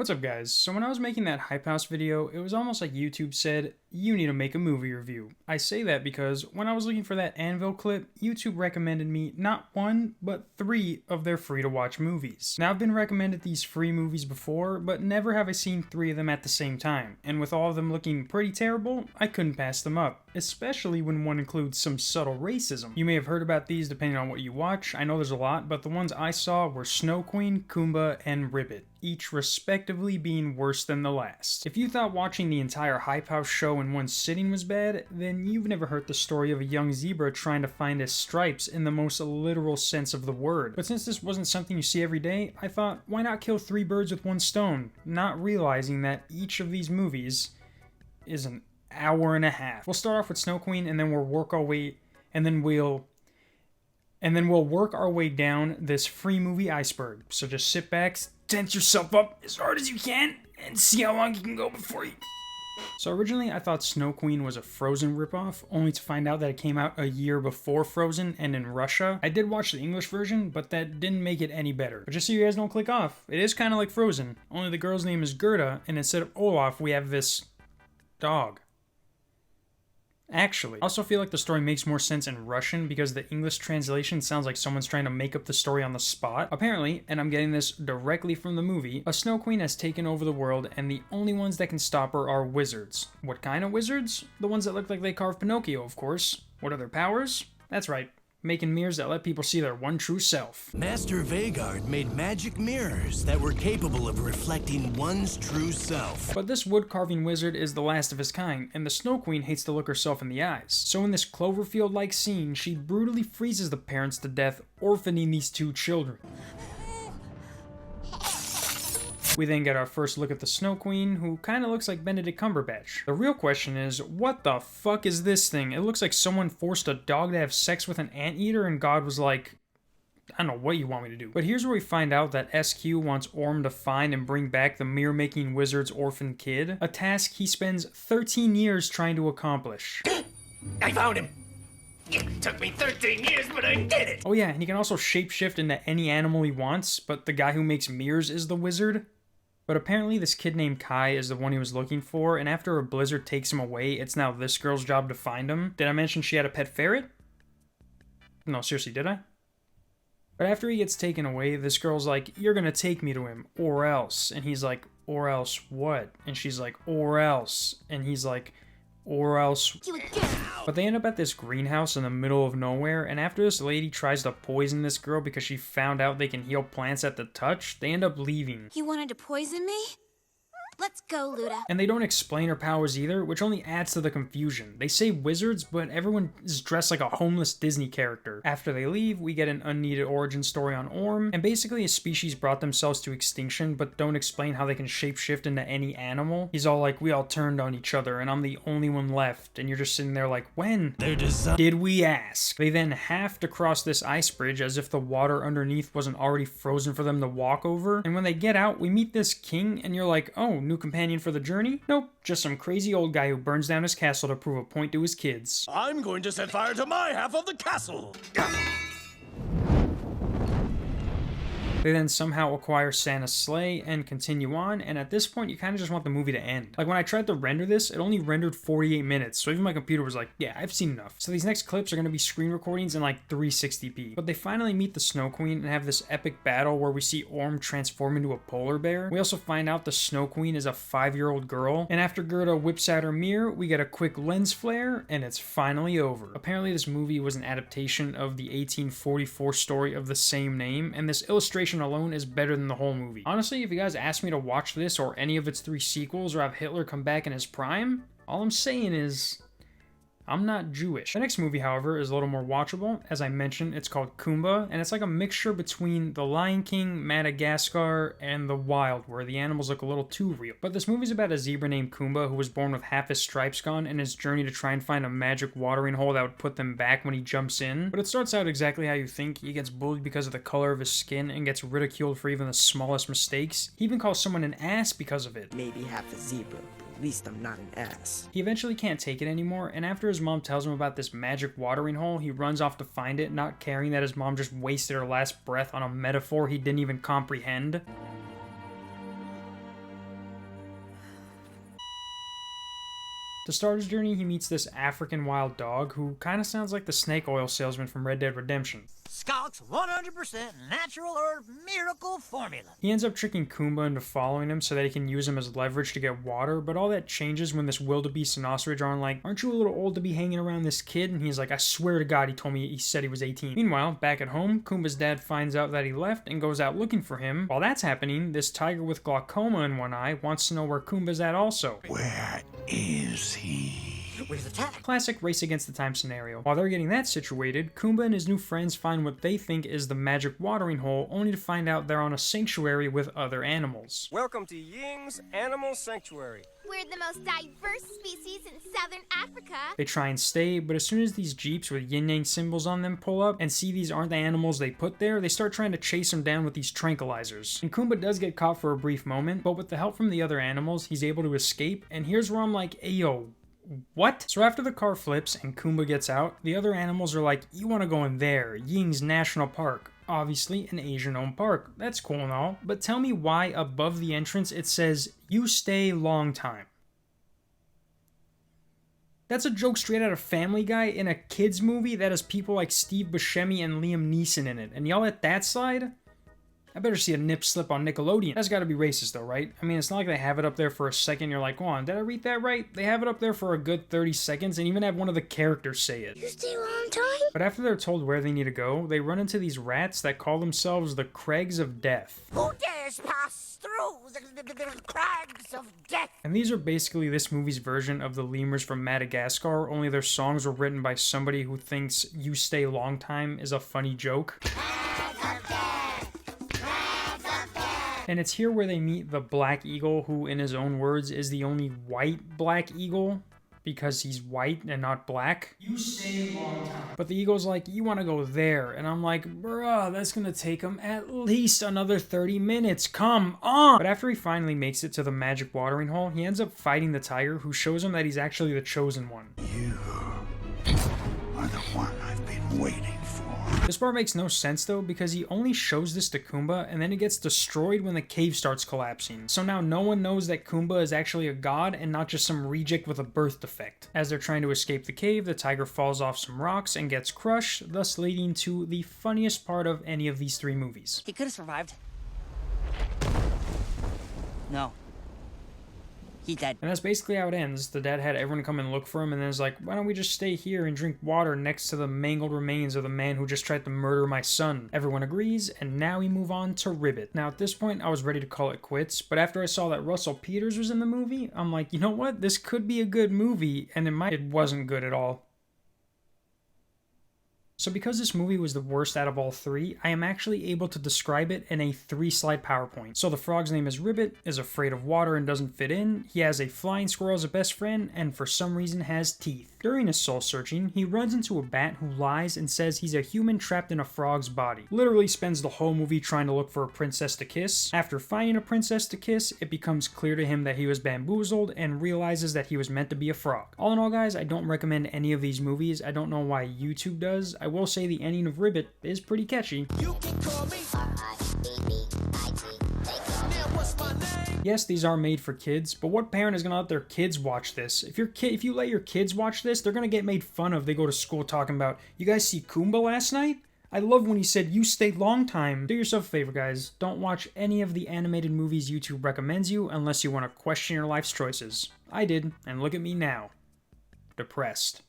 What's up guys? So when I was making that Hype House video, it was almost like YouTube said, you need to make a movie review. I say that because when I was looking for that Anvil clip, YouTube recommended me not one, but 3 of their free to watch movies. Now I've been recommended these free movies before, but never have I seen 3 of them at the same time. And with all of them looking pretty terrible, I couldn't pass them up. Especially when one includes some subtle racism. You may have heard about these depending on what you watch. I know there's a lot, but the ones I saw were Snow Queen, Kumba, and Ribbit, each respectively being worse than the last. If you thought watching the entire Hype House show in one sitting was bad, then you've never heard the story of a young zebra trying to find his stripes in the most literal sense of the word. But since this wasn't something you see every day, I thought, why not kill 3 birds with one stone, not realizing that each of these movies is an hour and a half. We'll start off with Snow Queen, and then we'll work our way, we'll work our way down this free movie iceberg. So just sit back, tense yourself up as hard as you can, and see how long you can go before you... So originally I thought Snow Queen was a Frozen ripoff, only to find out that it came out a year before Frozen and in Russia. I did watch the English version, but that didn't make it any better. But just so you guys don't click off, it is kind of like Frozen, only the girl's name is Gerda, and instead of Olaf we have this... dog. Actually, I also feel like the story makes more sense in Russian because the English translation sounds like someone's trying to make up the story on the spot. Apparently, and I'm getting this directly from the movie, a Snow Queen has taken over the world and the only ones that can stop her are wizards. What kind of wizards? The ones that look like they carved Pinocchio, of course. What are their powers? That's right. Making mirrors that let people see their one true self. Master Vagard made magic mirrors that were capable of reflecting one's true self. But this wood-carving wizard is the last of his kind, and the Snow Queen hates to look herself in the eyes. So in this Cloverfield-like scene, she brutally freezes the parents to death, orphaning these 2 children. We then get our first look at the Snow Queen, who kinda looks like Benedict Cumberbatch. The real question is, what the fuck is this thing? It looks like someone forced a dog to have sex with an anteater and God was like, I don't know what you want me to do. But here's where we find out that SQ wants Orm to find and bring back the mirror-making wizard's orphan kid, a task he spends 13 years trying to accomplish. I found him! It took me 13 years, but I did it! Oh yeah, and he can also shapeshift into any animal he wants, but the guy who makes mirrors is the wizard. But apparently this kid named Kai is the one he was looking for, and after a blizzard takes him away, it's now this girl's job to find him. Did I mention she had a pet ferret? No, seriously, did I? But after he gets taken away, this girl's like, you're gonna take me to him, or else. And he's like, or else what? And she's like, or else. And he's like, or else... But they end up at this greenhouse in the middle of nowhere, and after this lady tries to poison this girl because she found out they can heal plants at the touch, they end up leaving. You wanted to poison me? Let's go, Luda. And they don't explain her powers either, which only adds to the confusion. They say wizards, but everyone is dressed like a homeless Disney character. After they leave, we get an unneeded origin story on Orm, and basically a species brought themselves to extinction, but don't explain how they can shapeshift into any animal. He's all like, we all turned on each other, and I'm the only one left, and you're just sitting there like, when did we ask? They then have to cross this ice bridge as if the water underneath wasn't already frozen for them to walk over, and when they get out, we meet this king, and you're like, oh, new companion for the journey? Nope, just some crazy old guy who burns down his castle to prove a point to his kids. I'm going to set fire to my half of the castle! They then somehow acquire Santa's sleigh and continue on, and at this point you kind of just want the movie to end. Like when I tried to render this, it only rendered 48 minutes, so even my computer was like, yeah, I've seen enough. So these next clips are going to be screen recordings in like 360p. But they finally meet the Snow Queen and have this epic battle where we see Orm transform into a polar bear. We also find out the Snow Queen is a 5-year-old girl, and after Gerda whips out her mirror, we get a quick lens flare, and it's finally over. Apparently this movie was an adaptation of the 1844 story of the same name, and this illustration alone is better than the whole movie. Honestly, if you guys ask me to watch this or any of its 3 sequels or have Hitler come back in his prime, all I'm saying is, I'm not Jewish. The next movie, however, is a little more watchable. As I mentioned, it's called Kumba, and it's like a mixture between The Lion King, Madagascar, and The Wild, where the animals look a little too real. But this movie's about a zebra named Kumba who was born with half his stripes gone and his journey to try and find a magic watering hole that would put them back when he jumps in. But it starts out exactly how you think. He gets bullied because of the color of his skin and gets ridiculed for even the smallest mistakes. He even calls someone an ass because of it. Maybe half a zebra, at least I'm not an ass. He eventually can't take it anymore, and after his mom tells him about this magic watering hole, he runs off to find it, not caring that his mom just wasted her last breath on a metaphor he didn't even comprehend. To start his journey, he meets this African wild dog who kind of sounds like the snake oil salesman from Red Dead Redemption. Skulk's 100% natural or miracle formula. He ends up tricking Kumba into following him so that he can use him as leverage to get water, but all that changes when this wildebeest and ostrich are like, "Aren't you a little old to be hanging around this kid?" And he's like, "I swear to God, he said he was 18. Meanwhile, back at home, Kumba's dad finds out that he left and goes out looking for him. While that's happening, this tiger with glaucoma in one eye wants to know where Kumba's at also. Where is he? Where's the tag? Classic race against the time scenario. While they're getting that situated, Kumba and his new friends find what they think is the magic watering hole, only to find out they're on a sanctuary with other animals. Welcome to Ying's Animal Sanctuary. We're the most diverse species in southern Africa. They try and stay, but as soon as these jeeps with yin-yang symbols on them pull up and see these aren't the animals they put there, they start trying to chase them down with these tranquilizers. And Kumba does get caught for a brief moment, but with the help from the other animals, he's able to escape, and here's where I'm like, ayo, what? So after the car flips and Kumba gets out, the other animals are like, "You want to go in there, Ying's National Park." Obviously an Asian-owned park. That's cool and all, but tell me why above the entrance it says, "You stay long time." That's a joke straight out of Family Guy in a kids movie that has people like Steve Buscemi and Liam Neeson in it, and y'all at that side? I better see a nip slip on Nickelodeon. That's gotta be racist though, right? I mean, it's not like they have it up there for a second, you're like, "Go on, did I read that right?" They have it up there for a good 30 seconds and even have one of the characters say it. You stay a long time? But after they're told where they need to go, they run into these rats that call themselves the Crags of Death. Who dares pass through the crags of death? And these are basically this movie's version of the lemurs from Madagascar, only their songs were written by somebody who thinks "You Stay Long Time" is a funny joke. And it's here where they meet the Black Eagle, who in his own words is the only white Black Eagle, because he's white and not black. "You stay a long time." But the eagle's like, "You want to go there." And I'm like, bruh, that's gonna take him at least another 30 minutes. Come on! But after he finally makes it to the magic watering hole, he ends up fighting the tiger, who shows him that he's actually the chosen one. You are the one I've been waiting for. This part makes no sense though, because he only shows this to Kumba and then it gets destroyed when the cave starts collapsing. So now no one knows that Kumba is actually a god and not just some reject with a birth defect. As they're trying to escape the cave, the tiger falls off some rocks and gets crushed, thus leading to the funniest part of any of these three movies. He could have survived. No. He dead. And that's basically how it ends. The dad had everyone come and look for him and then was like, "Why don't we just stay here and drink water next to the mangled remains of the man who just tried to murder my son?" Everyone agrees, and now we move on to Ribbit. Now at this point I was ready to call it quits, but after I saw that Russell Peters was in the movie, I'm like, you know what? This could be a good movie, and it wasn't good at all. So because this movie was the worst out of all three, I am actually able to describe it in a 3-slide PowerPoint. So the frog's name is Ribbit, is afraid of water and doesn't fit in, he has a flying squirrel as a best friend, and for some reason has teeth. During his soul searching, he runs into a bat who lies and says he's a human trapped in a frog's body. Literally spends the whole movie trying to look for a princess to kiss. After finding a princess to kiss, it becomes clear to him that he was bamboozled and realizes that he was meant to be a frog. All in all guys, I don't recommend any of these movies. I don't know why YouTube does. I will say the ending of Ribbit is pretty catchy. You can call me Yes, these are made for kids, but what parent is gonna let their kids watch this? If you let your kids watch this, they're gonna get made fun of. They go to school talking about, "You guys see Kumba last night? I love when he said, 'You stayed long time.'" Do yourself a favor, guys. Don't watch any of the animated movies YouTube recommends you unless you want to question your life's choices. I did, and look at me now. Depressed.